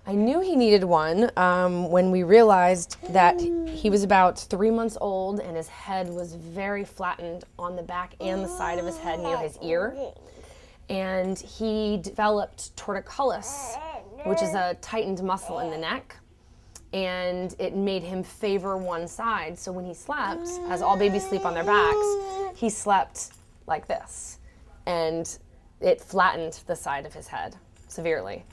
I knew he needed one when we realized that he was about 3 months old and his head was very flattened on the back and the side of his head near his ear. And he developed torticollis, which is a tightened muscle in the neck. And it made him favor one side. So when he slept, as all babies sleep on their backs, he slept like this. And it flattened the side of his head severely.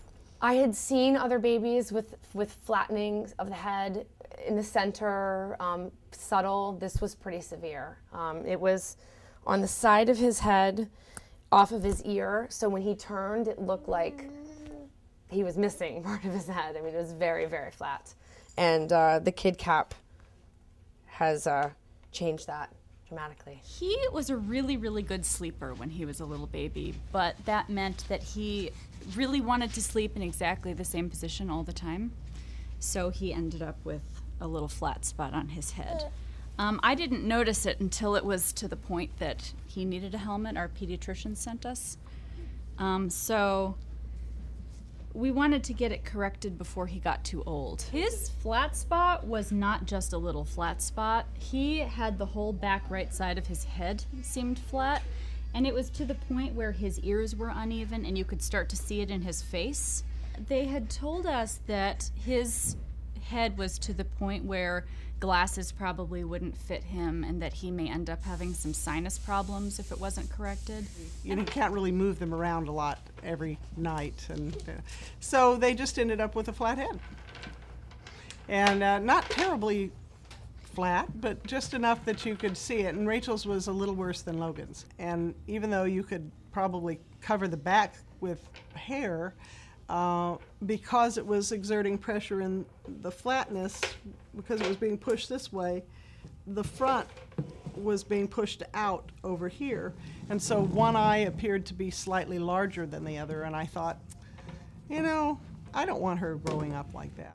I had seen other babies with flattening of the head in the center, subtle. This was pretty severe. It was on the side of his head, off of his ear, so when he turned, it looked like he was missing part of his head. I mean, it was very, very flat. And the kid cap has changed that dramatically. He was a really, really good sleeper when he was a little baby, but that meant that he really wanted to sleep in exactly the same position all the time. So he ended up with a little flat spot on his head. I didn't notice it until it was to the point that he needed a helmet. Our pediatrician sent us. So we wanted to get it corrected before he got too old. His flat spot was not just a little flat spot. He had the whole back right side of his head seemed flat, and it was to the point where his ears were uneven and you could start to see it in his face. They had told us that his head was to the point where glasses probably wouldn't fit him and that he may end up having some sinus problems if it wasn't corrected. You can't really move them around a lot every night, and so they just ended up with a flat head. And not terribly flat, but just enough that you could see it. And Rachel's was a little worse than Logan's. And even though you could probably cover the back with hair, because it was exerting pressure in the flatness, because it was being pushed this way, the front was being pushed out over here. And so one eye appeared to be slightly larger than the other, and I thought, you know, I don't want her growing up like that.